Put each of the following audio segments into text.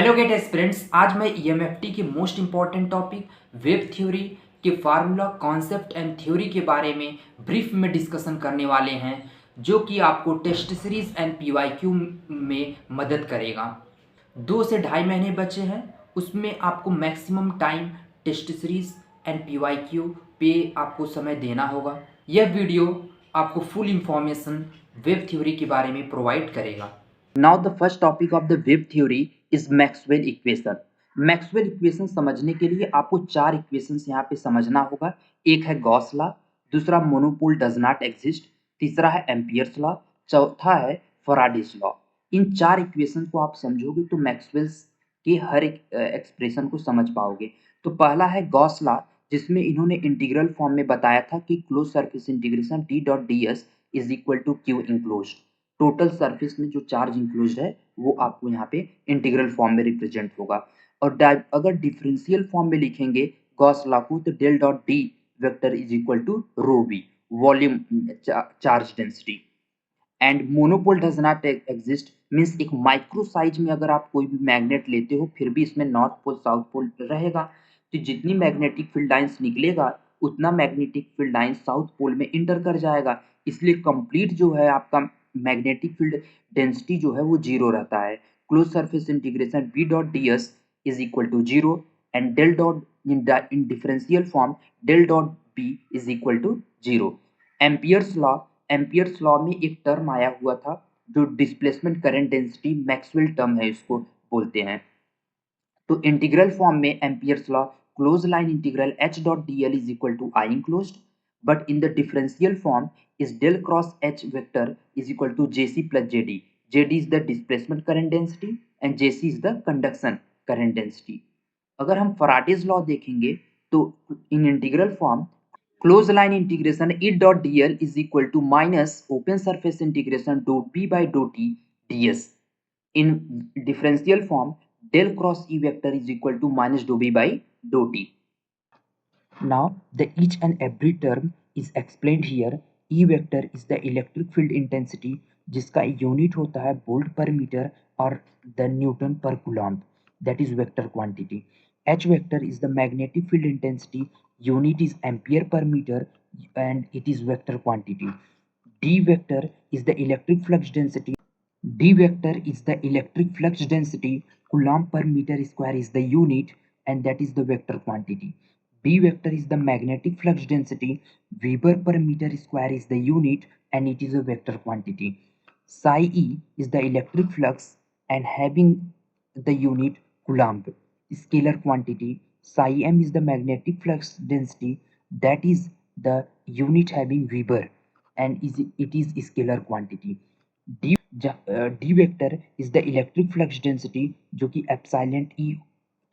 Hello gate aspirants, आज मैं EMFT के most important topic web theory के फार्मूला कॉन्सेप्ट एंड थ्योरी के बारे में ब्रीफ में डिस्कशन करने वाले हैं, जो कि आपको टेस्ट सीरीज एंड पीवाईक्यू में मदद करेगा। 2 से ढाई महीने बचे हैं, उसमें आपको maximum time test series and PYQ पे आपको समय देना होगा। यह वीडियो आपको फुल इंफॉर्मेशन वेब थ्योरी के बारे में प्रोवाइड करेगा। Now the first topic of the web theory is Maxwell equation. Maxwell equation समझने के लिए आपको 4 इक्वेशंस यहाँ पे समझना होगा। एक है गॉस लॉ, दूसरा मोनोपोल डज नॉट एग्जिस्ट, तीसरा है एम्पियर्स लॉ, चौथा है फैराडेज लॉ। इन 4 इक्वेशन को आप समझोगे तो मैक्सवेल्स के हर एक एक्सप्रेशन को समझ पाओगे। तो पहला है गॉस लॉ, जिसमें इन्होंने इंटीग्रल फॉर्म में बताया था कि close surface integration D dot D S is equal to Q enclosed. Total surface में जो चार्ज इंक्लोज्ड है वो आपको यहाँ पे इंटीग्रल फॉर्म में रिप्रेजेंट होगा। और अगर डिफरेंशियल फॉर्म में लिखेंगे गॉस लॉ को, तो del dot D vector is equal to rho B, volume charge density. And monopole does not exist means एक माइक्रो साइज में अगर आप कोई भी मैग्नेट लेते हो फिर भी इसमें नॉर्थ पोल साउथ पोल रहेगा, तो जितनी मैग्नेटिक फील्ड लाइंस निकलेगा उतना magnetic field lines south pole में इंटर कर जाएगा। इसलिए कंप्लीट जो है आपका मैग्नेटिक फील्ड डेंसिटी जो है वो जीरो रहता है। Close surface integration B dot D S is equal to zero and del dot in differential form del dot B is equal to zero. Ampere's law में एक टर्म आया हुआ था जो displacement current density Maxwell term है, इसको बोलते हैं। तो इंटीग्रल फॉर्म में Ampere's law close line integral h dot dl is equal to I enclosed, but in the differential form is del cross h vector is equal to jc plus jd. jd is the displacement current density and jc is the conduction current density. अगर हम Faraday's law देखेंगे तो in integral form closed line integration e dot dl is equal to minus open surface integration dot b by dot t ds. In differential form del cross E vector is equal to minus dou B by dou T. Now the each and every term is explained here. E vector is the electric field intensity जिसका unit होता है volt पर metre और the Newton पर coulomb, that is vector quantity. H vector is the magnetic field intensity, unit is ampere per meter and it is vector quantity. D vector is the electric flux density. D vector is the electric flux density, coulomb per meter square is the unit and that is the vector quantity. B vector is the magnetic flux density, Weber per meter square is the unit and it is a vector quantity. Psi E is the electric flux and having the unit coulomb. Scalar quantity. Psi M is the magnetic flux density, that is the unit having Weber and it is scalar quantity. D vector is the electric flux density जो कि epsilon E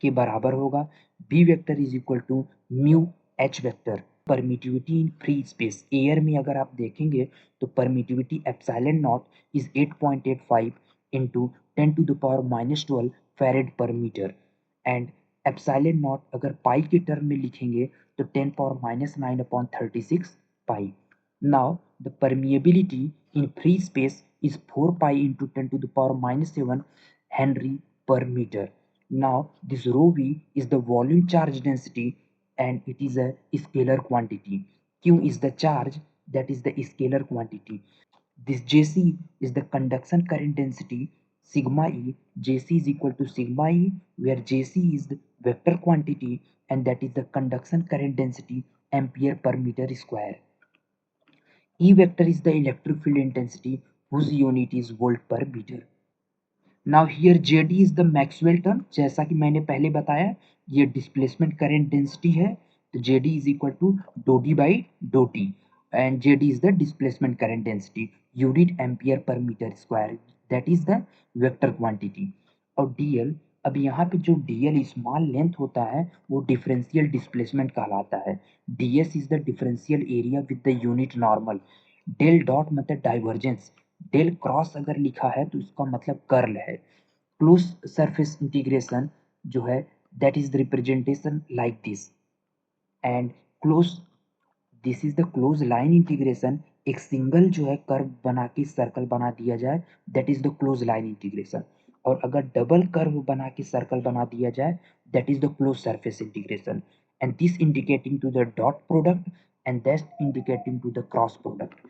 के बराबर होगा। B vector is equal to mu H vector. Permittivity in free space air में अगर आप देखेंगे तो permittivity epsilon not is 8.85 into 10 to the power minus 12 farad per metre and epsilon nought अगर पाई के टर्म में लिखेंगे तो 10 power minus 9 upon 36 pi. Now the permeability in free space is 4 pi into 10 to the power minus 7 Henry per meter. Now this rho v is the volume charge density and it is a scalar quantity. Q is the charge, that is the scalar quantity. This Jc is the conduction current density sigma E. Jc is equal to sigma E where Jc is the vector quantity and that is the conduction current density ampere per meter square. E vector is the electric field intensity whose unit is volt per meter. Now here JD is the Maxwell term, जैसा कि मैंने पहले बताया ये displacement current density है, तो JD is equal to dou D by dou T and JD is the displacement current density, unit ampere per meter square, that is the vector quantity. और DL, अब यहाँ पे जो DL स्मॉल लेंथ होता है वो डिफरेंशियल डिस्प्लेसमेंट कहलाता है। DS is the differential area with the unit normal. Del dot मतलब डाइवर्जेंस, डेल क्रॉस अगर लिखा है तो इसका मतलब कर्ल है। क्लोज सरफेस इंटीग्रेशन जो है that is the representation like this and close this is the close line integration. एक सिंगल जो है कर्व बना के सर्कल बना दिया जाए that is the close line integration. और अगर डबल कर्व बना के सर्कल बना दिया जाए, that is the close surface integration, and this indicating to the dot product and that indicating to the cross product.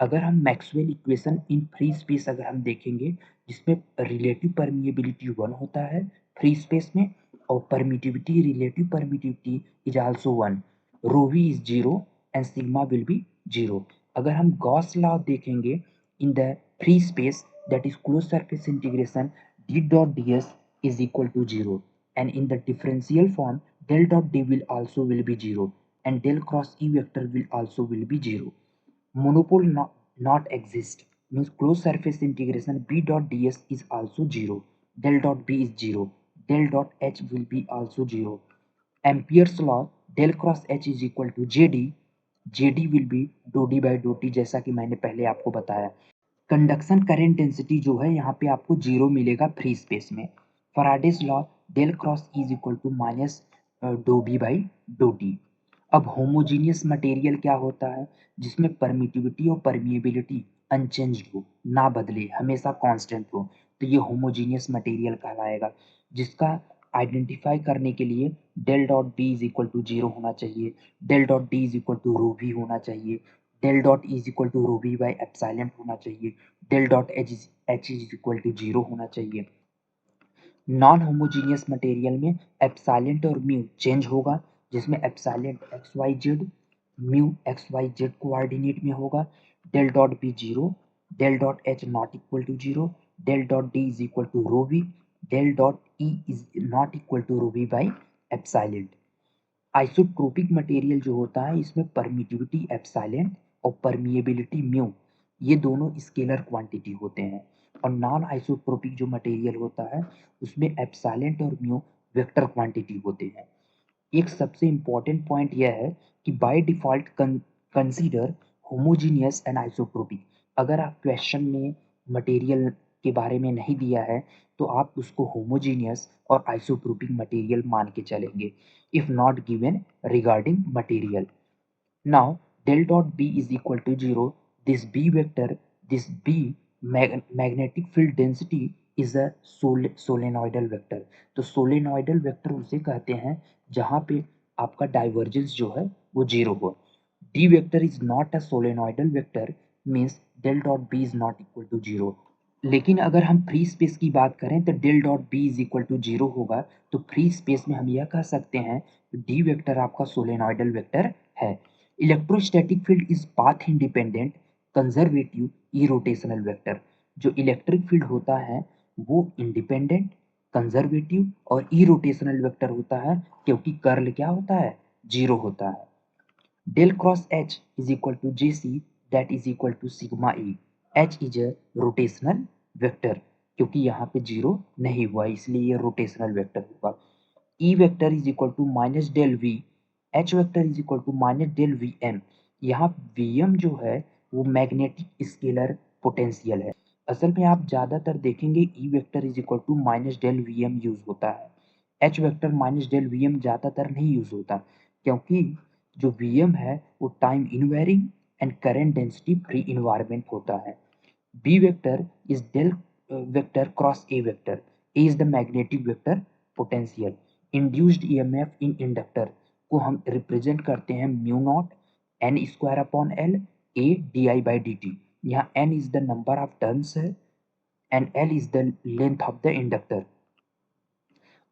अगर हम Maxwell equation in free space अगर हम देखेंगे, जिसमें रिलेटिव परमिएबिलिटी 1 होता है फ्री स्पेस में, और permittivity relative permittivity is also 1, rho V is 0 and sigma will be 0। अगर हम गॉस लॉ देखेंगे in the free space, that is close surface integration d dot ds is equal to 0, and in the differential form del dot d will be 0, and del cross e vector will be 0. Monopole not exist means closed surface integration b dot ds is also 0, del dot b is 0, del dot h will be also 0. Ampere's law del cross h is equal to jd, jd will be dou d by dou t, जैसा कि मैंने पहले आपको बताया। Conduction current density जो है यहाँ पे आपको 0 मिलेगा फ्री स्पेस में। Faraday's law del cross is equal to minus do B by do T. अब होमोजीनियस मटेरियल क्या होता है, जिसमें परमिटिविटी और परमिएबिलिटी अनचेंज्ड हो, ना बदले, हमेशा कांस्टेंट हो, तो ये होमोजीनियस मटेरियल कहलाएगा, जिसका आइडेंटिफाई करने के लिए del dot B is equal to 0 होना चाहिए, del dot D is equal to rho V होना चाहिए, del dot is equal to rho V by epsilon होना चाहिए, del dot H is equal to 0 होना चाहिए। नॉन होमोजीनियस मटेरियल में epsilon और म्यू चेंज होगा, जिसमें epsilon X Y Z, mu X Y Z coordinate में होगा, del dot B 0, del dot H not equal to 0, del dot D is equal to rho V, del dot E is not equal to rho V by epsilon. Isotropic material जो होता है, इसमें permittivity epsilon और permeability mu, ये दोनों scalar quantity होते हैं। और नॉन आइसोट्रोपिक जो मटेरियल होता है, उसमें एप्सिलॉन और म्यू वेक्टर क्वांटिटी होते हैं। एक सबसे इम्पॉर्टेंट पॉइंट यह है कि by default consider homogeneous and isotropic. अगर आप क्वेश्चन में मटेरियल के बारे में नहीं दिया है, तो आप उसको होमोजीनियस और आइसोट्रोपिक मटेरियल मान के चलेंगे, if not given regarding material. Now del dot b is equal to 0. This b vector, this b magnetic field density is a solenoidal vector. तो solenoidal vector उसे कहते हैं जहाँ पे आपका डाइवर्जेंस जो है वो 0 हो। d vector is not a solenoidal vector means del dot b is not equal to 0. लेकिन अगर हम फ्री स्पेस की बात करें तो del dot B is equal to 0 होगा, तो फ्री स्पेस में हम यह कह सकते हैं डी वेक्टर आपका सोलेनॉइडल वेक्टर है। Electrostatic field is path independent conservative irrotational vector. जो इलेक्ट्रिक फील्ड होता है वो इंडिपेंडेंट, कंजर्वेटिव और इरोटेशनल वेक्टर होता है, क्योंकि कर्ल क्या होता है, 0 होता है। Del cross H is equal to JC, that is equal to sigma E. H is a rotational vector, क्योंकि यहाँ पे 0 नहीं हुआ इसलिए ये रोटेशनल वेक्टर होगा। E vector is equal to minus del V, H vector is equal to minus del V M. यहाँ Vm जो है वो मैग्नेटिक स्केलर पोटेंशियल है। असल में आप ज़्यादातर देखेंगे E vector is equal to minus del V M use होता है, H vector minus del V M ज़्यादातर नहीं यूज होता, क्योंकि जो Vm है वो time invariant and current density free environment होता है। B vector is del vector cross A vector, A is the magnetic vector potential. Induced EMF in inductor को हम रिप्रेजेंट करते हैं mu naught N square upon L A D I by D T. यहाँ N is the number of turns है and L is the length of the inductor.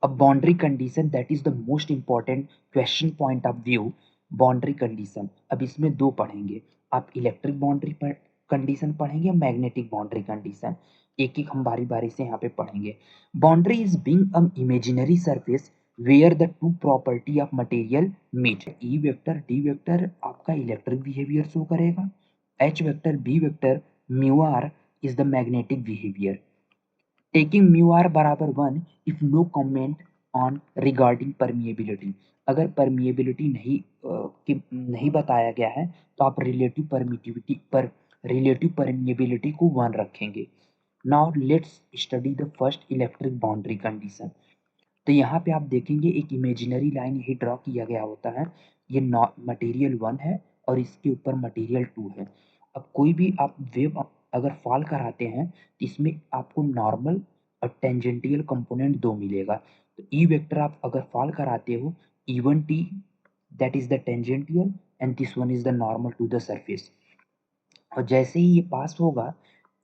अब boundary condition, that is the most important question point of view. Boundary condition अब इसमें दो पढ़ेंगे, आप electric boundary condition पढ़ेंगे, magnetic boundary condition, एक एक हम बारी बारी से यहाँ पे पढ़ेंगे। Boundary is being a imaginary surface where the two property of material meet. E vector D vector आपका इलेक्ट्रिक बिहेवियर शो करेगा, H vector B vector mu R is the magnetic behaviour. Taking mu R बराबर 1 if no comment on regarding permeability. अगर permeability नहीं बताया गया है तो आप रिलेटिव परमिएबिलिटी को 1 रखेंगे। Now let's study the first electric boundary condition. तो यहाँ पे आप देखेंगे एक इमेजिनरी लाइन यही ड्रॉ किया गया होता है, ये मटेरियल 1 है और इसके ऊपर मटेरियल 2 है। अब कोई भी आप वेव अगर फॉल कराते हैं तो इसमें आपको नॉर्मल और टेंजेंटियल कंपोनेंट 2 मिलेगा। तो ई वेक्टर आप अगर फॉल कराते हो E1t that is the tangential and this one is the normal to the surface. और जैसे ही ये पास होगा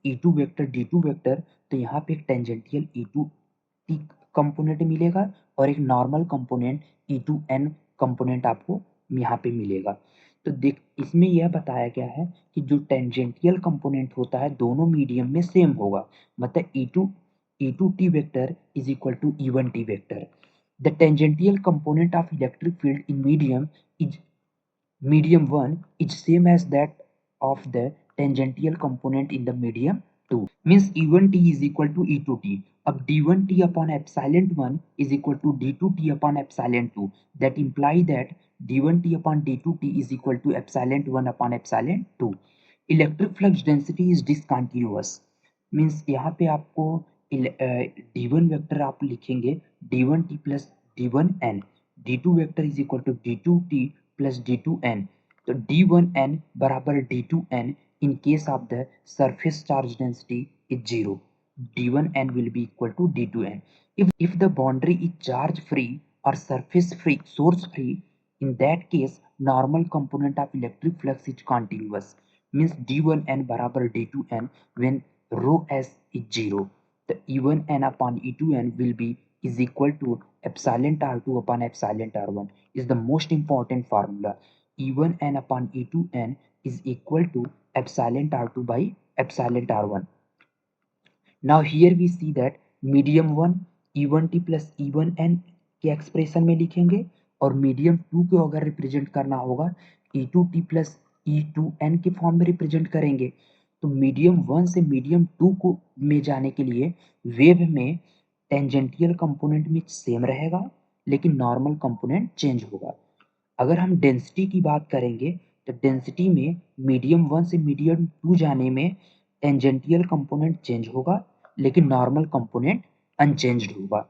E2 वेक्टर D2 वेक्टर, तो यहाँ पे एक टेंजेंटियल E2t कंपोनेंट मिलेगा और एक नॉर्मल कंपोनेंट E2n कंपोनेंट आपको यहाँ पे मिलेगा। तो देख इसमें यह बताया गया है कि जो टेंजेंटियल कंपोनेंट होता है दोनों मीडियम में सेम होगा, मतलब E2t vector is equal to E1t vector. The tangential component of electric field in medium 1 is same as that of the tangential component in the medium 2, means E1t is equal to E2t. अब D1t upon epsilon 1 is equal to D2t upon epsilon 2, that imply that D1t upon D2t is equal to epsilon 1 upon epsilon 2. Electric flux density is discontinuous, means यहाँ पे आपको D1 vector आप लिखेंगे D1t plus D1n, D2 vector is equal to D2t plus D2n। तो D1n बराबर D2n in case of the surface charge density is 0. D1n will be equal to D2n. If the boundary is charge free or surface free, source free, in that case normal component of electric flux is continuous, means D1n बराबर D2n when rho s is 0. The E1n upon E2n will be is equal to epsilon r2 upon epsilon r1 is the most important formula. E1n upon E2n is equal to epsilon r2 by epsilon r1. Now here we see that medium 1 E1t plus E1n के expression में लिखेंगे और medium 2 को अगर represent करना होगा E2t plus E2n के form में रिप्रेजेंट करेंगे। तो मीडियम 1 से मीडियम 2 को में जाने के लिए वेव में टेंजेंटियल कंपोनेंट में सेम रहेगा लेकिन नॉर्मल कंपोनेंट चेंज होगा। अगर हम डेंसिटी की बात करेंगे तो डेंसिटी में मीडियम 1 से मीडियम 2 जाने में टेंजेंटियल कंपोनेंट चेंज होगा लेकिन नॉर्मल कंपोनेंट अनचेंज्ड होगा।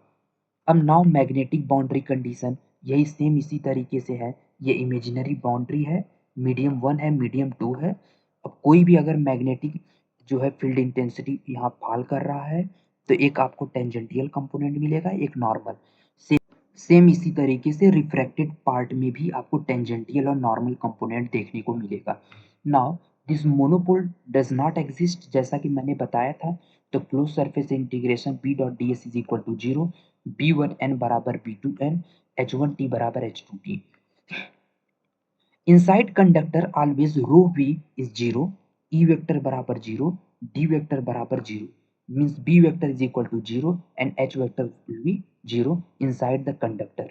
अब नाउ मैग्नेटिक बाउंड्री कंडीशन यही सेम इसी तरीके से है। ये इमेजिनरी बाउंड्री है, मीडियम 1 है, मीडियम 2 है। अब कोई भी अगर मैग्नेटिक जो है फील्ड इंटेंसिटी यहाँ फॉल कर रहा है तो एक आपको टेंजेंटियल कंपोनेंट मिलेगा, एक नॉर्मल। सेम इसी तरीके से रिफ्रैक्टेड पार्ट में भी आपको टेंजेंटियल और नॉर्मल कंपोनेंट देखने को मिलेगा। Now this monopole does not exist, जैसा कि मैंने बताया था। तो close surface integration B dot D S is equal to 0, B1n बराबर B2n, H1t बराबर H2t। Inside conductor always rho v is 0, E vector बराबर 0, D वेक्टर बराबर 0, means B vector is equal to 0 and H vector will be 0 inside the conductor.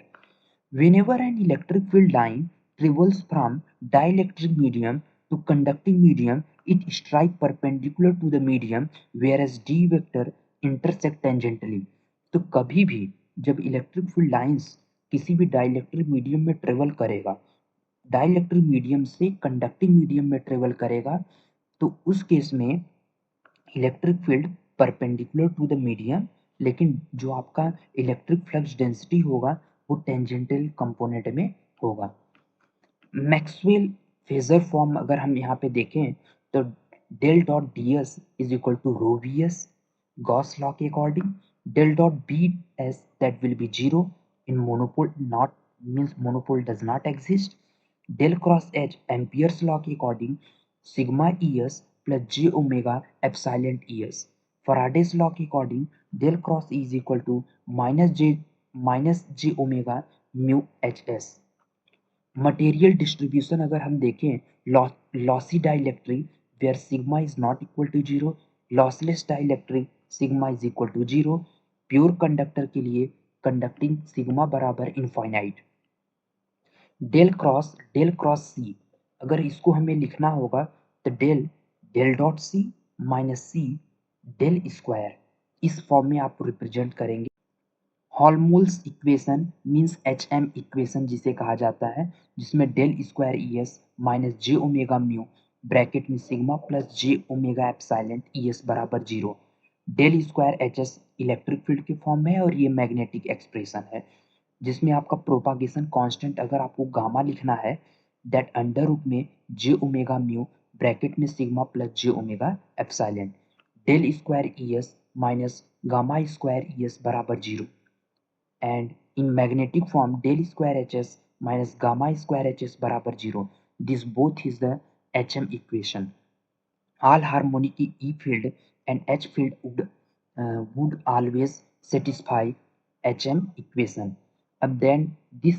Whenever an electric field line travels from dielectric medium to conducting medium, it strikes perpendicular to the medium whereas D vector intersect tangentially. तो कभी भी जब electric field lines किसी भी dielectric medium में travel करेगा, dielectric medium से conducting medium में ट्रेवल करेगा, तो उस केस में electric field perpendicular to the medium, लेकिन जो आपका इलेक्ट्रिक फ्लक्स डेंसिटी होगा वो टेंजेंटल कंपोनेंट में होगा। मैक्सवेल फेजर फॉर्म अगर हम यहाँ पे देखें तो del dot D S is equal to rho V S Gauss law के according, del dot B S that will be 0 in monopole not, means monopole does not exist. Del cross H Ampere's law के according sigma E S plus j omega epsilon es. Faraday's law के according del cross E is equal to minus j omega mu hs. Material distribution अगर हम देखें lossy dielectric where sigma is not equal to 0, lossless dielectric sigma is equal to 0, pure conductor के लिए conducting sigma बराबर infinite। Del cross C अगर इसको हमें लिखना होगा तो del dot C minus C del square, इस फॉर्म में आप रिप्रेजेंट करेंगे। Helmholtz equation means HM equation जिसे कहा जाता है, जिसमें del square E S minus J omega mu bracket में sigma plus J omega epsilon E S बराबर 0। Del square H S electric field के फॉर्म में है और ये मैग्नेटिक एक्सप्रेशन है, जिसमें आपका प्रोपागेशन कांस्टेंट अगर आपको गामा लिखना है दैट अंडर रूट में जे ओमेगा म्यू ब्रैकेट में sigma plus J omega epsilon, del square E S minus gamma square ES बराबर 0 and in magnetic form del square HS minus gamma square HS बराबर 0. This both is the HM equation. All harmonic E field and H field would always satisfy HM equation. Then this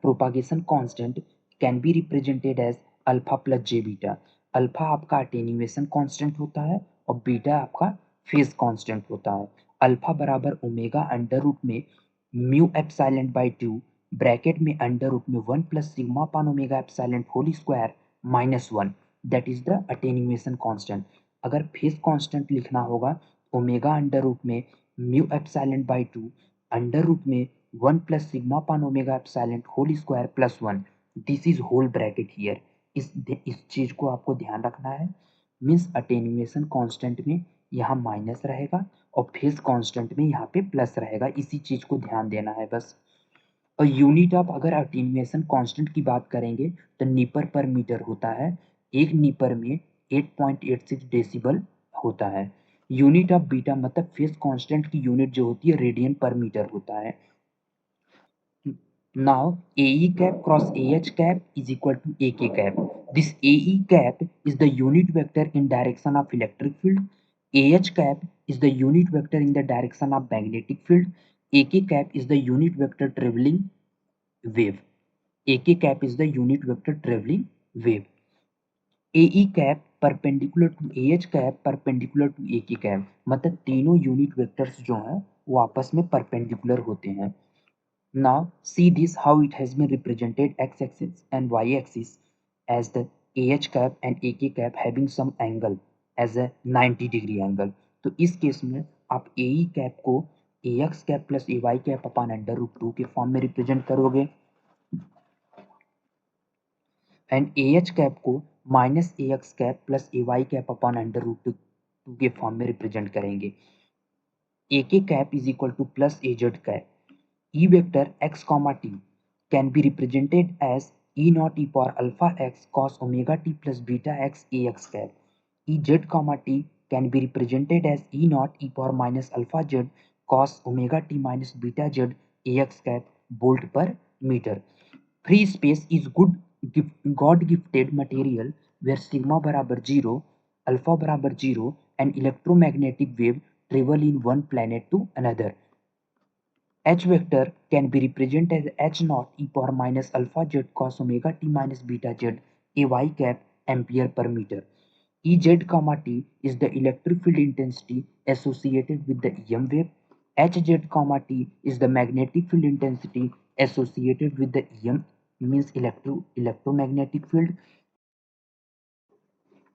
propagation constant can be represented as alpha plus j beta. Alpha आपका attenuation constant होता है और beta आपका phase constant होता है. Alpha बराबर omega under root में mu epsilon by 2 bracket में अंडर रूट में 1 plus sigma upon omega epsilon whole square minus 1. That is the attenuation constant. अगर फेज कांस्टेंट लिखना होगा ओमेगा अंडर रूट में mu epsilon by 2 under root में 1 plus sigma upon omega epsilon whole square plus 1. This is whole bracket here. इस चीज को आपको ध्यान रखना है. मीन्स अटेन्यूएशन कांस्टेंट में यहाँ माइनस रहेगा और फेज कांस्टेंट में यहाँ पे प्लस रहेगा. इसी चीज को ध्यान देना है बस. और यूनिट ऑफ अगर अटेन्यूएशन कांस्टेंट की बात करेंगे तो नीपर पर मीटर होता है. एक नीपर में 8.86 डेसिबल होता है. यूनिट ऑफ बीटा मतलब फेज कांस्टेंट की यूनिट जो होती है रेडियन पर मीटर होता है. Now AE cap cross AH cap is equal to AK cap. This AE cap is the unit vector in direction of electric field. AH cap is the unit vector in the direction of magnetic field. AK cap is the unit vector traveling wave. AK cap is the unit vector traveling wave. AE cap perpendicular to AH cap perpendicular to AK cap. मतलब तीनों unit vectors जो हैं वो आपस में perpendicular होते हैं. Now see this how it has been represented x-axis and y-axis as the AH cap and AK cap having some angle as a 90 degree angle. तो इस केस में आप AE cap को AX cap plus AY cap upon under root 2 के form में represent करोगे and AH cap को minus AX cap plus AY cap upon under root 2 के फॉर्म में रिप्रेजेंट करेंगे. AK cap is equal to plus AZ cap. E vector x comma t can be represented as E naught e power alpha x cos omega t plus beta x ax cap. E z comma t can be represented as E naught e power minus alpha z cos omega t minus beta z ax cap volt per meter. Free space is God gifted material where sigma बराबर 0, alpha बराबर 0 and electromagnetic wave travel in one planet to another. H vector can be represented as H naught e power minus alpha z cos omega t minus beta z ay cap ampere per meter. Ez comma t is the electric field intensity associated with the EM wave. Hz comma t is the magnetic field intensity associated with the EM means electromagnetic field.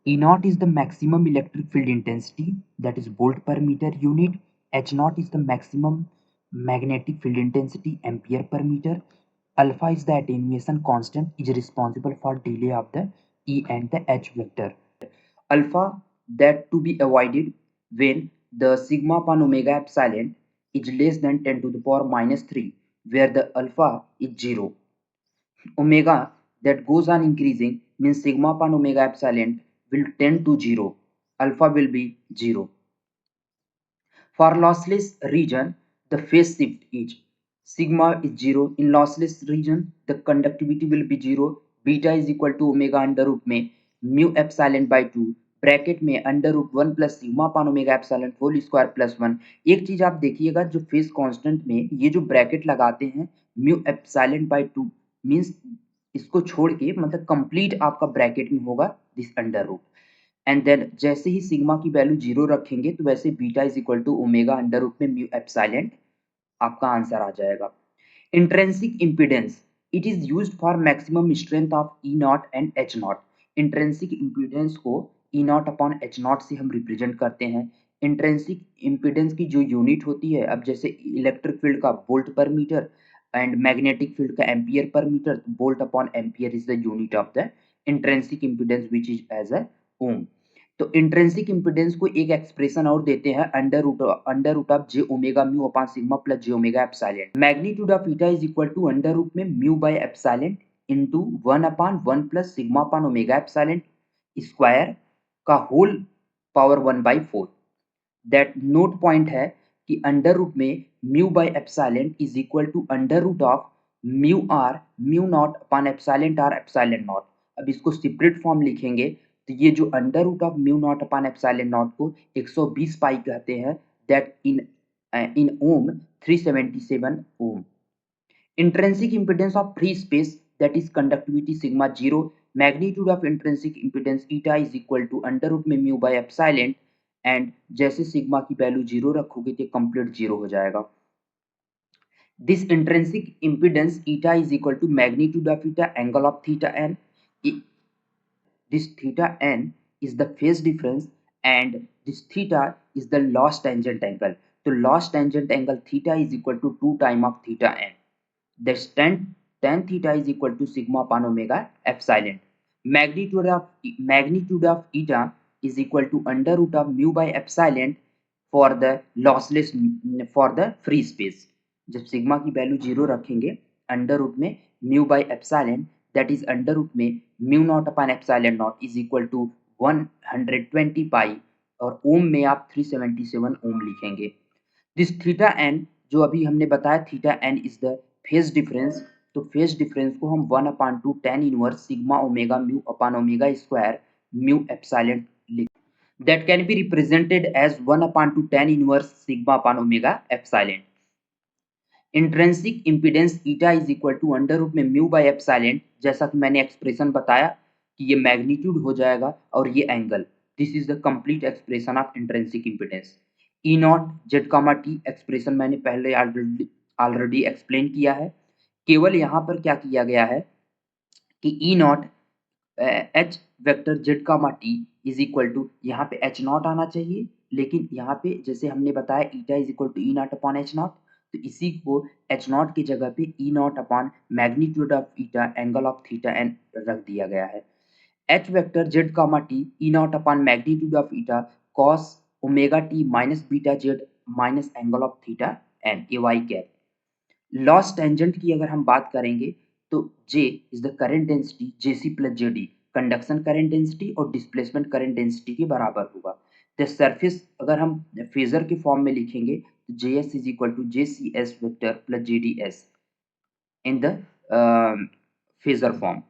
E naught is the maximum electric field intensity, that is volt per meter unit. H naught is the maximum magnetic field intensity, ampere per meter. Alpha is the attenuation constant, is responsible for delay of the E and the H vector. Alpha that to be avoided when the sigma upon omega epsilon is less than 10 to the power minus 3, where the alpha is 0. Omega that goes on increasing means sigma upon omega epsilon will tend to 0. Alpha will be 0. For lossless region, the phase shift is sigma is 0. In lossless region, the conductivity will be 0. Beta is equal to omega under root में mu epsilon by 2 bracket में under root 1 plus sigma upon omega epsilon whole square plus 1. एक चीज आप देखिएगा जो phase constant में ये जो ब्रैकेट लगाते हैं म्यू एप्सिलॉन बाय 2 मींस इसको छोड़ के मतलब कंप्लीट आपका ब्रैकेट में होगा this under root. And then जैसे ही सिग्मा की वैल्यू 0 रखेंगे तो वैसे beta is equal to omega under root में म्यू एप्सिलॉन आपका आंसर आ जाएगा. Intrinsic impedance it is used for maximum strength of E nought and H nought. Intrinsic impedance को E nought upon H nought से हम represent करते हैं. Intrinsic impedance की जो यूनिट होती है अब जैसे इलेक्ट्रिक फील्ड का वोल्ट पर मीटर एंड मैग्नेटिक फील्ड का एम्पियर पर metre, volt upon ampere is the unit of the intrinsic impedance which is as a ohm. तो इंट्रिंसिक इम्पीडेंस को एक एक्सप्रेशन और देते हैं under root of J omega mu upon sigma plus J omega epsilon. Magnitude of eta is equal to under root में mu by epsilon into 1 upon 1 plus sigma upon omega epsilon square का whole power 1/4. That note point है कि under root में mu by epsilon is equal to under root of mu R mu naught upon epsilon R epsilon naught. अब इसको separate form लिखेंगे तो ये जो under root of mu naught upon epsilon naught को 120 पाई कहते हैं, that in ohm 377 ohm. Intrinsic impedance of free space, that is conductivity sigma 0, magnitude of intrinsic impedance eta is equal to under root में mu by epsilon, and जैसे sigma की value 0 रखोगे तो complete 0 हो जाएगा। This intrinsic impedance eta is equal to magnitude of eta angle of theta n. This theta n is the phase difference and this theta is the loss tangent angle. तो loss tangent angle theta is equal to 2 time of theta n. That's tan theta is equal to sigma upon omega epsilon. Magnitude of eta is equal to under root of mu by epsilon for the lossless for the free space. जब sigma की value 0 रखेंगे under root में mu by epsilon, that is under root में mu naught upon epsilon not is equal to 120 pi, और ohm में आप 377 ओम लिखेंगे। This theta N जो अभी हमने बताया, theta N is the phase difference, तो फेज डिफरेंस को हम 1/2 tan inverse sigma omega mu upon omega square mu epsilon लिख, that can be represented as 1/2 tan inverse sigma upon omega epsilon. Intrinsic impedance eta is equal to under root में mu by epsilon, जैसा कि मैंने expression बताया कि ये magnitude हो जाएगा और ये angle. This is the complete expression of intrinsic impedance. E nought Z comma T expression मैंने पहले ऑलरेडी एक्सप्लेन किया है। केवल यहाँ पर क्या किया गया है कि E nought H vector Z comma T is equal to, यहाँ पे एच नॉट आना चाहिए, लेकिन यहाँ पे जैसे हमने बताया eta is equal to E nought upon H nought, तो इसी को एच नॉट की जगह पे E nought upon magnitude of eta angle of theta N रख दिया गया है। H vector Z comma T E nought upon magnitude of eta cos omega T minus beta Z minus angle of theta N, A Y cap. Loss tangent की अगर हम बात करेंगे तो J is the current density JC plus JD, conduction current density और displacement current density के बराबर होगा। द सरफेस अगर हम फेजर के फॉर्म में लिखेंगे तो JS is equal to JCS vector plus JDS in the phasor form.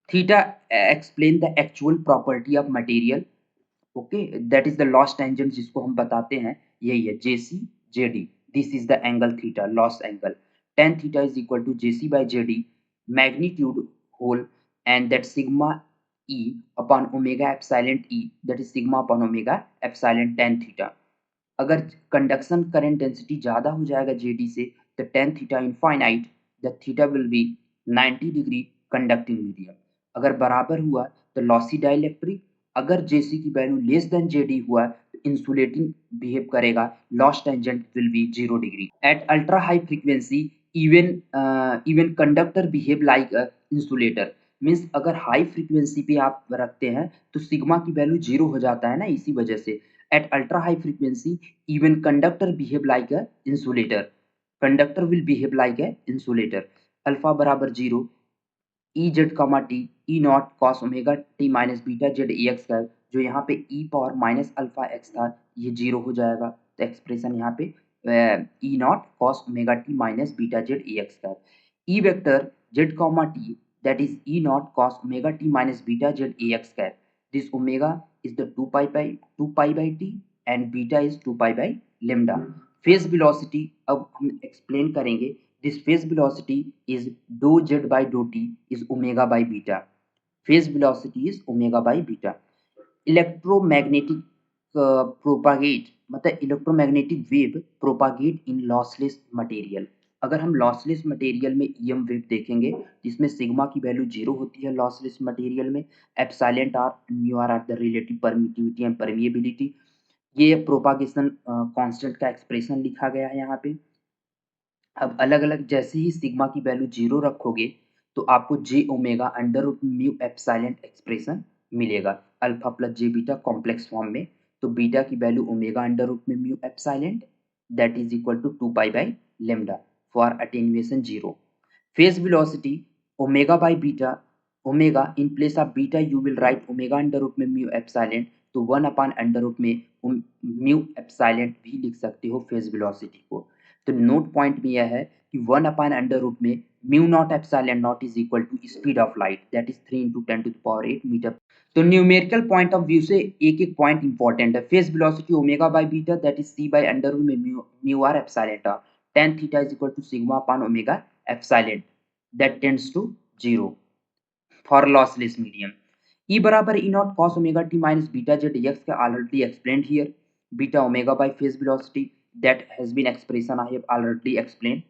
Theta explain the actual property of material, okay, that is the loss tangent जिसको हम बताते हैं, यही है JC JD। This is the angle theta, loss angle. Tan theta is equal to JC by JD, magnitude whole, and that sigma E upon omega epsilon E, that is sigma upon omega epsilon tan theta. अगर conduction current density ज़्यादा हो जाएगा JD से, तो tan theta infinite, the theta will be 90 degree conducting medium. अगर बराबर हुआ तो लॉसी डाइलेक्ट्रिक, अगर JC की वैल्यू लेस देन JD हुआ insulating behave करेगा, loss tangent will be 0 degree. At ultra high frequency even conductor behave like a insulator, means अगर high frequency पे आप रखते हैं तो सिग्मा की वैल्यू 0 हो जाता है ना, इसी वजह से। At ultra high frequency even conductor behave like a insulator, conductor will behave like a insulator. Alpha बराबर 0 E Z comma T E nought cos omega T minus beta Z E X का, जो यहाँ पे E power minus alpha X था ये 0 हो जाएगा, तो एक्सप्रेशन यहाँ पे E nought cos omega T minus beta Z E X का। E vector Z comma T that is E nought cos omega T minus beta Z E X का। This omega is the 2 pi by T and beta is 2 pi by lambda. Phase velocity अब हम explain करेंगे। This phase velocity is dou z by dou t is omega by beta. Phase velocity is omega by beta. Electromagnetic propagate, मतलब electromagnetic wave propagate in lossless material. अगर हम lossless material में EM wave देखेंगे जिसमें sigma की value 0 होती है lossless material में, epsilon R mu R the relative permittivity and permeability. ये प्रोपागेशन कांस्टेंट का एक्सप्रेशन लिखा गया है यहाँ पे। अब अलग अलग जैसे ही सिग्मा की वैल्यू 0 रखोगे तो आपको J omega under root mu epsilon expression मिलेगा, alpha plus J beta complex form में। तो बीटा की वैल्यू ओमेगा अंडर रूट में mu epsilon that is equal to 2 pi by lambda for attenuation 0। Phase velocity omega by beta, omega in place of beta you will write omega under root में mu epsilon, तो 1/√, में mu epsilon भी लिख सकते हो phase velocity को। तो note point में यह है कि 1/√, में mu nought epsilon not is equal to speed of light, that is 3 × 10⁸ metre. तो न्यूमेरिकल पॉइंट ऑफ व्यू से एक एक पॉइंट इंपॉर्टेंट है। Phase velocity omega by beta, that is c/√, में mu R epsilon, tan theta is equal to sigma upon omega epsilon, that tends to 0 for lossless medium. E बराबर E nought cos omega t minus beta Z x का already explained here. Beta omega by phase velocity, that has been expression I have already explained.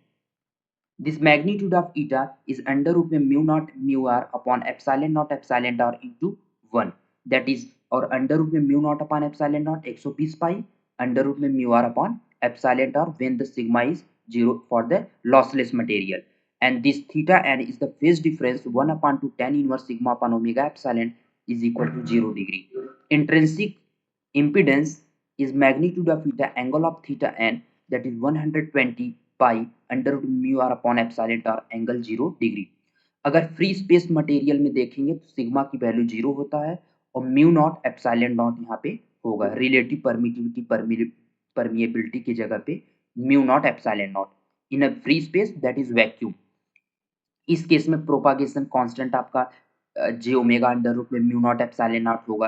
This magnitude of eta is √ में mu naught mu r upon epsilon naught epsilon r into 1. That is, और √ में mu naught upon epsilon naught 120 pi, √ में mu r upon epsilon r when the sigma is 0 for the lossless material. And this theta n is the phase difference 1/2 tan inverse sigma upon omega epsilon is equal to 0 degree. Intrinsic impedance is magnitude of theta angle of theta n, that is 120 pi √ mu r upon epsilon r angle 0 degree. अगर free space material में देखेंगे तो sigma की value 0 होता है और mu nought epsilon not यहाँ पे होगा। रिलेटिव परमिटिविटी परमिएबिलिटी की जगह पे mu nought epsilon not in a free space, that is vacuum. इस केस में प्रोपागेशन कांस्टेंट आपका जे ओमेगा √ में म्यू नॉट एप्सिलॉन नॉट होगा।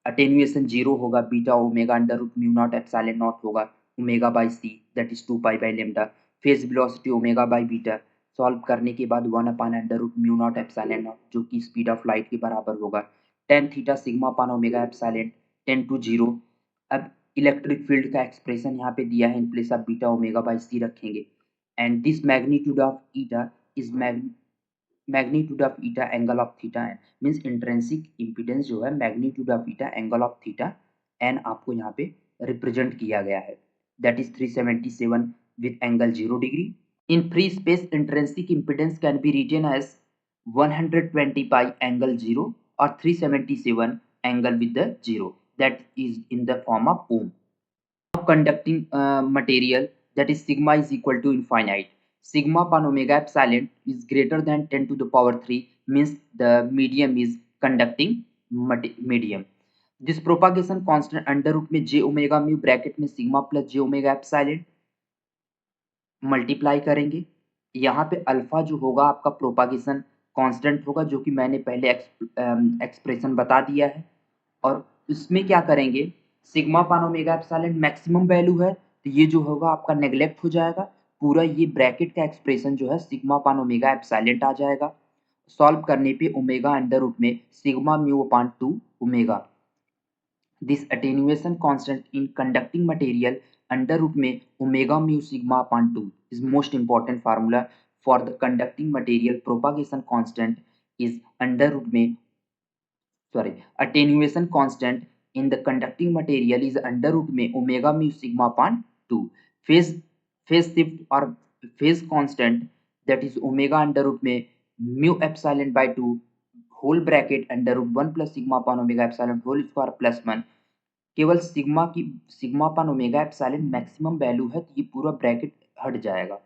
अटेन्युएशन 0 होगा, beta omega √ mu nought epsilon nought होगा, omega by C, that is 2 pi by lambda. Phase velocity omega by beta solve करने के बाद 1/√, म्यू नॉट एप्सिलॉन नॉट, जो कि स्पीड ऑफ लाइट के बराबर होगा, tan theta sigma upon omega epsilon tend to 0। अब इलेक्ट्रिक फील्ड का एक्सप्रेशन यहाँ पे दिया है, in place of beta omega by C रखेंगे। And this magnitude of eta is magnitude of eta angle of theta N, means intrinsic impedance जो है magnitude of eta angle of theta N आपको यहाँ पे रिप्रेजेंट किया गया है, that is 377 with angle 0 degree. In free space intrinsic impedance can be written as 120 pi angle 0 और 377 angle with the 0, that is in the form of ohm. Conducting material, that is sigma is equal to infinite. Sigma upon omega epsilon is greater than 10 to the power 3, means the medium is conducting medium. This propagation constant √ में j omega mu bracket में sigma plus j omega epsilon multiply करेंगे। यहाँ पे alpha जो होगा आपका propagation constant होगा, जो कि मैंने पहले एक्सप्रेशन बता दिया है। और इसमें क्या करेंगे, sigma upon omega epsilon maximum value है, तो ये जो होगा आपका नेग्लेक्ट हो जाएगा। पूरा ये ब्रैकेट का एक्सप्रेशन जो है सिग्मा पान ओमेगा एप्सिलॉन आ जाएगा। सॉल्व करने पे ओमेगा √ में sigma mu upon 2 omega. This attenuation constant in conducting material √ में omega mu sigma upon 2 is most important formula for the conducting material. Propagation constant is √ में attenuation constant in the conducting material is √ में omega mu sigma upon 2। Phase shift और phase constant, that is omega √ में mu epsilon by 2 whole bracket √1 plus sigma upon omega epsilon whole square plus 1। केवल sigma upon omega epsilon maximum value है, तो ये पूरा bracket हट जाएगा।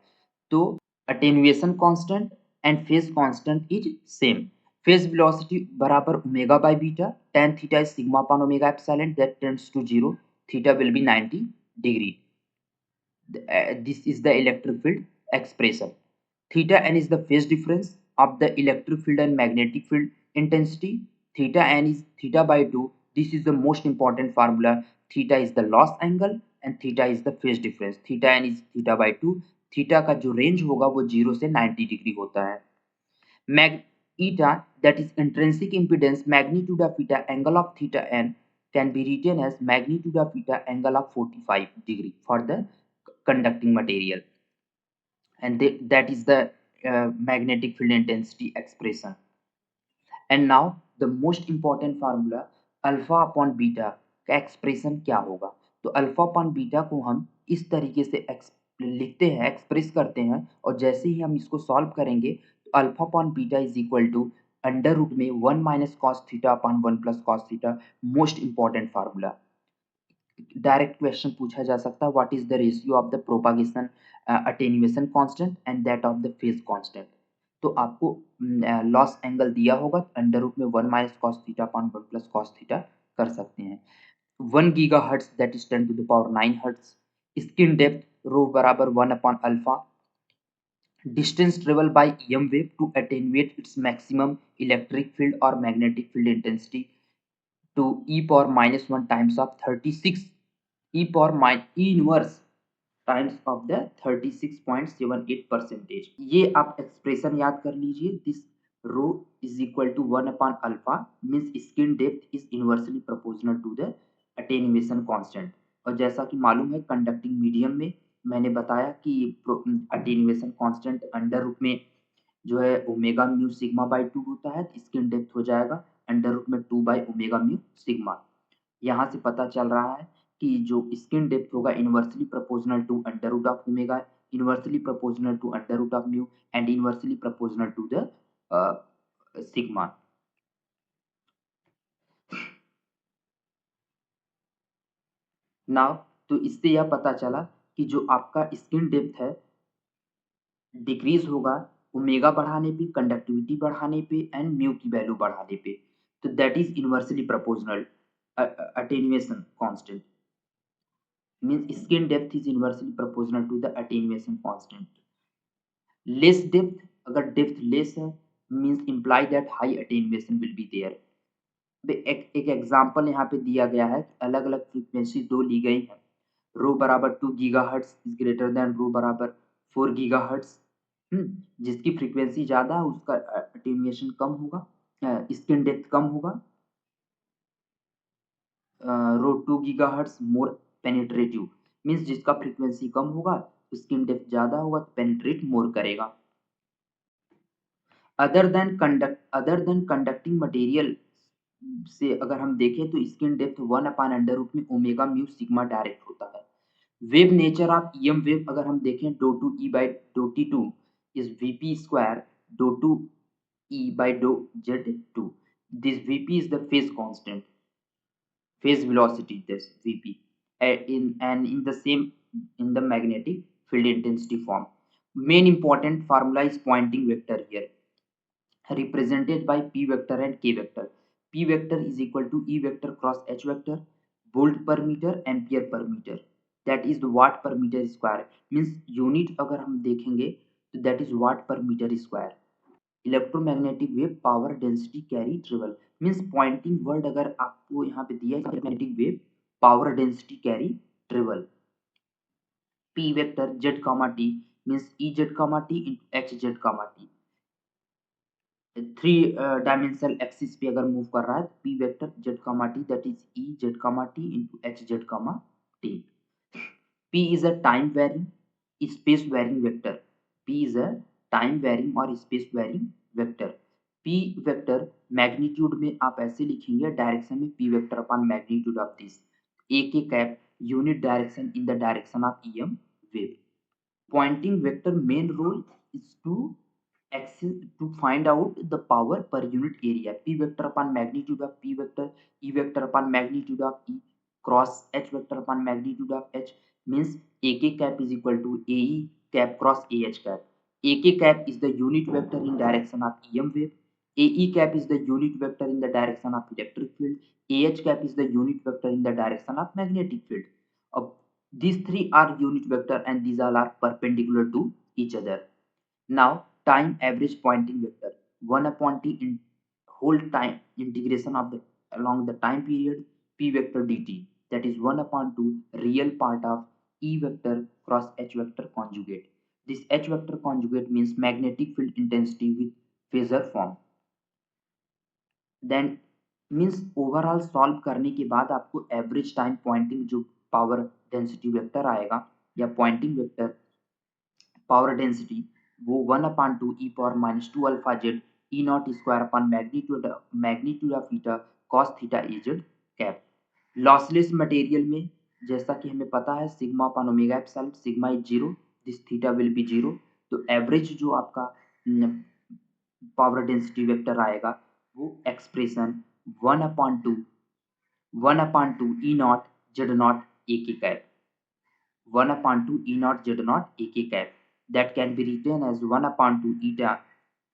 तो attenuation constant and phase constant is same. Phase velocity बराबर omega by beta, tan theta is sigma upon omega epsilon, that tends to 0, theta will be 90 degree. This is the electric field expression. Theta n is the phase difference of the electric field and magnetic field intensity. Theta n is theta by 2. This is the most important formula. Theta is the loss angle and theta is the phase difference. Theta n is theta by 2. Theta का जो range होगा वो 0 से 90 degree होता है। eta, that is intrinsic impedance, magnitude of eta angle of theta n can be written as magnitude of eta angle of 45 degree for the conducting material, and that is the magnetic field intensity expression. And now the most important formula, alpha upon beta का expression क्या होगा। तो alpha upon beta को हम इस तरीके से लिखते हैं, एक्सप्रेस करते हैं, और जैसे ही हम इसको सॉल्व करेंगे तो alpha upon beta is equal to √ में 1 minus cos theta upon 1 plus cos theta. Most important formula, direct question पूछा जा सकता है, what is the ratio of the propagation attenuation constant and that of the phase constant. तो आपको loss angle दिया होगा, √ में 1 minus cos theta upon 1 plus cos theta कर सकते हैं। 1 GHz that is 10 to the power 9 Hz. Skin depth rho बराबर 1 upon alpha. Distance traveled by EM wave to attenuate its maximum electric field or magnetic field intensity to e power minus 1 times of 36 e power e inverse times of the 36.78 percentage. ये आप expression याद कर लीजिए। This rho is equal to 1 upon alpha means skin depth is inversely proportional to the attenuation constant. और जैसा कि मालूम है कंडक्टिंग मीडियम में मैंने बताया कि अटेन्युएशन कांस्टेंट अंडर रूट में जो है ओमेगा म्यू सिग्मा बाई 2 होता है, तो स्किन डेप्थ हो जाएगा अंडर रूट में 2 बाई ओमेगा म्यू सिग्मा। यहाँ से पता चल रहा है कि जो स्किन डेप्थ होगा inversely proportional to under root of omega, inversely proportional to under root of mu and inversely proportional to the sigma. Now तो इससे यह पता चला कि जो आपका स्किन डेप्थ है डिक्रीज होगा ओमेगा बढ़ाने पे, कंडक्टिविटी बढ़ाने पे एंड म्यू की वैल्यू बढ़ाने पे। तो that is inversely proportional attenuation constant means skin depth is inversely proportional to the attenuation constant. Less depth, अगर depth less है means imply that high attenuation will be there. एक example यहाँ पे दिया गया है, अलग अलग फ्रीक्वेंसी दो ली गई है। रो बराबर 2 गीगाहर्ट्ज इज ग्रेटर देन रो बराबर 4 गीगाहर्ट्ज। जिसकी फ्रीक्वेंसी ज्यादा है उसका अटेन्युएशन कम होगा, स्किन डेप्थ कम होगा। रो 2 गीगाहर्ट्ज मोर पेनिट्रेटिव मीन्स जिसका फ्रीक्वेंसी कम होगा स्किन डेप्थ ज्यादा होगा तो पेनिट्रेट मोर करेगा। अदर देन कंडक्टिंग मटेरियल से अगर हम देखें तो स्किन डेप्थ 1 अपान अंडर रूट में ओमेगा म्यू सिग्मा डायरेक्ट होता है। Wave nature of EM wave अगर हम देखें do two E by do T two is VP square do two E by do Z two. This VP is the phase constant, phase velocity this vp in the same in the magnetic field intensity form. Main important formula is pointing vector here represented by p vector and k vector. P vector is equal to e vector cross h vector, volt per meter ampere per meter, that is the watt per meter square means unit अगर हम देखेंगे तो that is watt per meter square. Electromagnetic wave power density carry travel means Poynting word अगर आपको यहाँ पे दिया है electromagnetic wave power density carry travel. P vector Z comma T means E Z comma T into H Z comma T. 3 dimensional axis पे अगर move कर रहा है तो P vector Z comma T that is E Z comma T into H Z comma T. P is a time varying space varying vector. P is a time varying और space varying vector. P vector magnitude में आप ऐसे लिखेंगे direction में P vector upon magnitude of this A के cap unit direction in the direction of EM wave. Pointing vector main role is to find out the power per unit area. P vector upon magnitude of P vector, E vector upon magnitude of E cross H vector upon magnitude of H means AK cap is equal to AE cap cross AH cap. AK cap is the unit vector in direction of EM wave. AE cap is the unit vector in the direction of electric field. AH cap is the unit vector in the direction of magnetic field. These three are unit vector and these all are perpendicular to each other. Now time average pointing vector 1 upon t in whole time integration of the along the time period p vector dt, that is 1 upon 2 real part of E vector cross H vector conjugate. This H vector conjugate means magnetic field intensity with phasor form. Then means overall solve करने के बाद आपको average time Poynting जो power density vector आएगा या Poynting vector power density वो 1 upon 2 E power minus 2 alpha Z E nought square upon magnitude of theta cos theta A Z cap. Lossless material में जैसा कि हमें पता है sigma upon omega epsilon sigma is zero, this theta will be zero. तो average जो आपका power density vector आएगा वो expression 1 upon 2 E nought Z not a के cap 1 upon 2 E naught Z naught A K cap that can be written as 1 upon 2 eta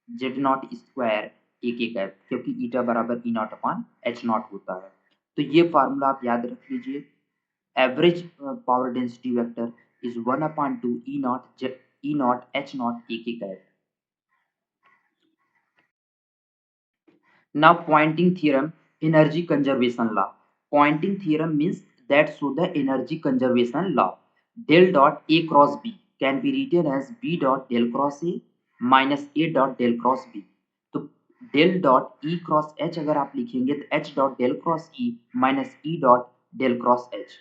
Z naught square A K cap क्योंकि eta बराबर E naught upon H naught होता है। तो ये formula आप याद रख लीजिए। Average power density vector is 1/2 E nought H not a के cap. Now Poynting theorem, energy conservation law. Poynting theorem means that show the energy conservation law. Del dot A cross B can be written as B dot del cross A minus A dot del cross B. तो del dot E cross H अगर आप लिखेंगे तो H dot del cross E minus E dot del cross H.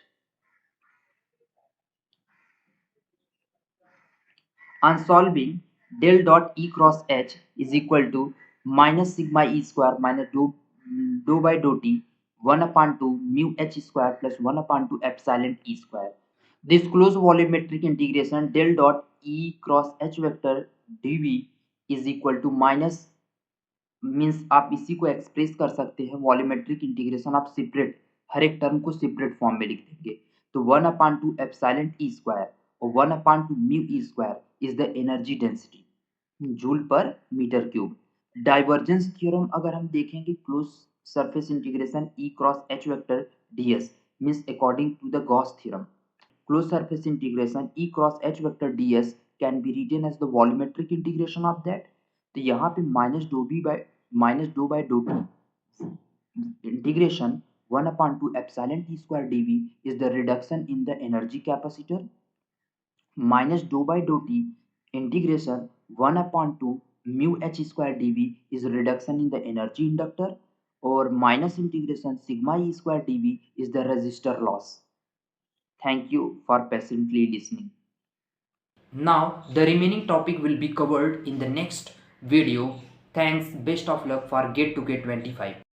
On solving, del dot E cross H is equal to minus sigma E square minus dou by dou t 1/2 mu H square plus 1/2 epsilon E square. This closed volumetric integration del dot E cross H vector dv is equal to minus means आप इसी को express कर सकते हैं volumetric integration आप separate हर एक term को separate form में लिख देंगे तो 1/2 एप्सिलॉन ई स्क्वायर और 1/2 mu E square is the energy density joule per metre cube. Divergence theorem अगर हम देखेंगे close surface integration E cross H vector DS means according to the Gauss theorem closed surface integration E cross H vector ds can be written as the volumetric integration of that। तो यहाँ पे minus dough by do T integration 1/2 epsilon t square dv is the reduction in the energy capacitor minus dou by dou t integration 1/2 mu h square dv is reduction in the energy inductor और minus integration sigma e square dv is the resistor loss। Thank you for patiently listening. Now the remaining topic will be covered in the next video. Thanks. Best of luck for Get to Get 25.